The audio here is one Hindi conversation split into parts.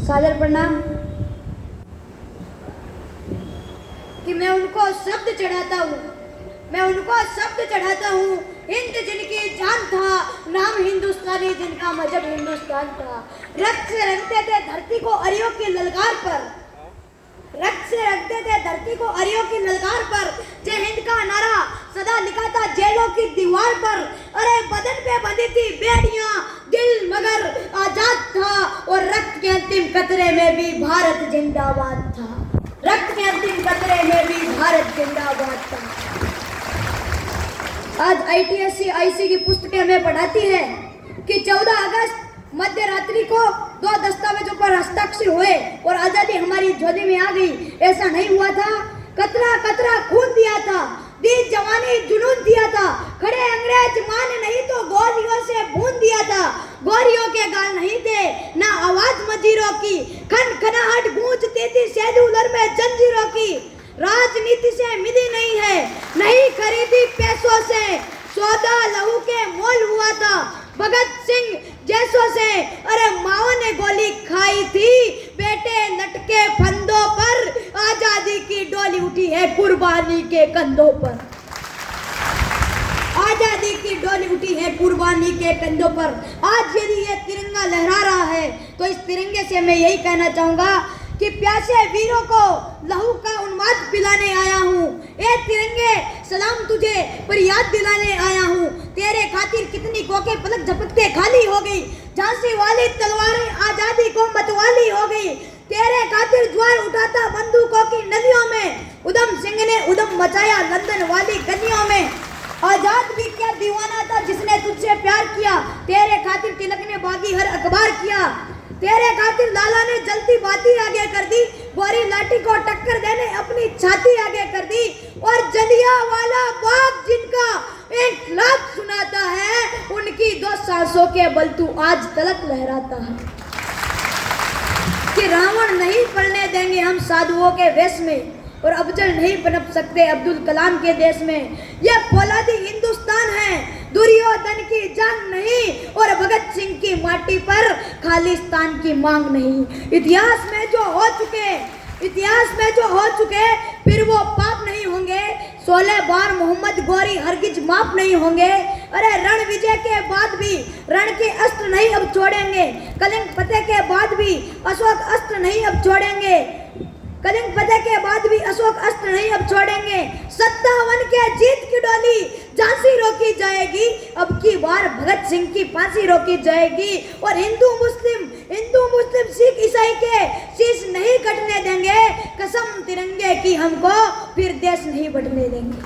सादर प्रणाम। कि मैं उनको शब्द चढ़ाता हूँ, मैं उनको शब्द चढ़ाता हूँ। हिंद जिनकी जान था, नाम हिंदुस्तानी जिनका मजहब हिंदुस्तान था। रक्त से रखते थे धरती को अरियों की ललकार पर, रक्त से रखते थे धरती को अरियों की ललकार पर। जय हिंद का नारा सदा लिखा था जेलों की दीवार पर। अरे बदन पे बंधी थी बेड़ियां, दिल मगर आजाद था। और रक्त के अंतिम कतरे में भी भारत जिंदाबाद था, रक्त के अंतिम कतरे में भी भारत जिंदाबाद था। आज ITSC की पुस्तकें हमें पढ़ाती है कि 14 अगस्त मध्य रात्रि को 2 दस्तावेजों पर हस्ताक्षर हुए और आजादी हमारी झोली में आ गई। ऐसा नहीं हुआ था, कतरा कतरा खून दिया था, दी जवानी जुनून दिया था। खड़े अंग्रेज मान नहीं तो गोलियों से भून दिया था। गोरियों के गाल नहीं थे ना आवाज मजीरों की, खन खनाहट गूंजती थी सेल्यूलर में जंजीरों की। राजनीति से मिली नहीं है, नहीं खरीदी पैसों से, सौदा लहू के मोल हुआ था। भगत सिंह जैसों से अरे माओ ने गोली खाई थी, बेटे लटके फंदों पर। आजादी की डोली उठी है कुर्बानी के कंधों पर, आजादी की डोली उठी है कुर्बानी के कंधों पर। आज यदि ये तिरंगा लहरा रहा है तो इस तिरंगे से मैं यही कहना चाहूंगा कि प्यासे वीरों को लहू का उन्माद पिलाने आया हूँ। ए तिरंगे सलाम तुझे पर याद दिलाने आया हूँ। तेरे खातिर कितनी कोके पलक झपकते खाली हो गई, झांसी वाली तलवारें आजादी को मतवाली हो गई। तेरे खातिर ज्वार उठाता बंदूकों की नदियों में, उधम सिंह ने उधम मचाया लंदन वाली गलियों में। आजाद भी क्या दीवाना था जिसने तुझसे प्यार किया, तेरे खातिर तिलक ने बागी हर अखबार किया। तेरे खातिर लाला ने जलती बाती आगे कर दी, गोरी लाठी को टक्कर देने अपनी छाती आगे कर दी। और जलियांवाला बाग जिनका इनकलाब सुनाता है, उनकी 2 सांसों के बल तू आज तलक लहराता है। कि रावण नहीं पलने देंगे हम साधुओं के वेश में, और अफजल नहीं पनप सकते अब्दुल कलाम के देश में। यह फौलादी हिंदुस्तान है, दुर्योधन की जंग नहीं, और भगत सिंह की माटी पर खालिस्तान की मांग नहीं। इतिहास में जो हो चुके, इतिहास में जो हो चुके फिर वो पाप नहीं होंगे। 16 बार मोहम्मद गोरी हरगिज माफ नहीं होंगे। अरे रण विजय के बाद भी रण के अस्त्र नहीं अब छोड़ेंगे, कलिंग फतेह के बाद भी अशोक अस्त्र नहीं अब छोड़ेंगे, कलिंग फतेह के बाद भी अशोक अस्त्र नहीं अब छोड़ेंगे। 57 के जीत की डोली झांसी रोकी जाएगी, अब की बार भगत सिंह की फांसी रोकी जाएगी। और हिंदू मुस्लिम सिख ईसाई के शीश नहीं कटने देंगे। कसम तिरंगे की हमको फिर देश नहीं बटने देंगे।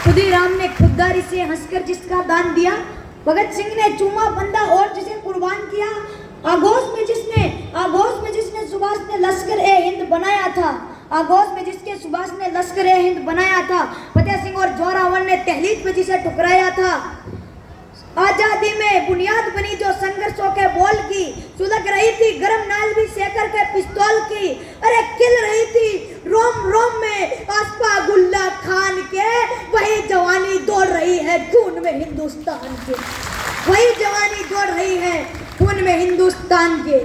खुदीराम ने खुददारी से हंसकर जिसका दान दिया, भगत सिंह ने चूमा बंदा और जिसे कुर्बान किया। आगोश में जिसने सुभाष ने लश्कर ए हिंद बनाया था, आगोश में जिसके सुभाष ने लश्कर ए हिंद बनाया था। फतेह सिंह और जोरावर ने तहलीद में जिसे ठुकराया था। आजादी में बुनियाद बनी जो संघर्षों के बोल की, सुलग रही थी गरम नाल भी सेकर के पिस्तौल की। अरे खिल रही थी रोम रोम में आसपा गुल्ला खान के, वही जवानी दौड़ रही है खून में हिंदुस्तान के, वही जवानी दौड़ रही है खून में हिंदुस्तान के।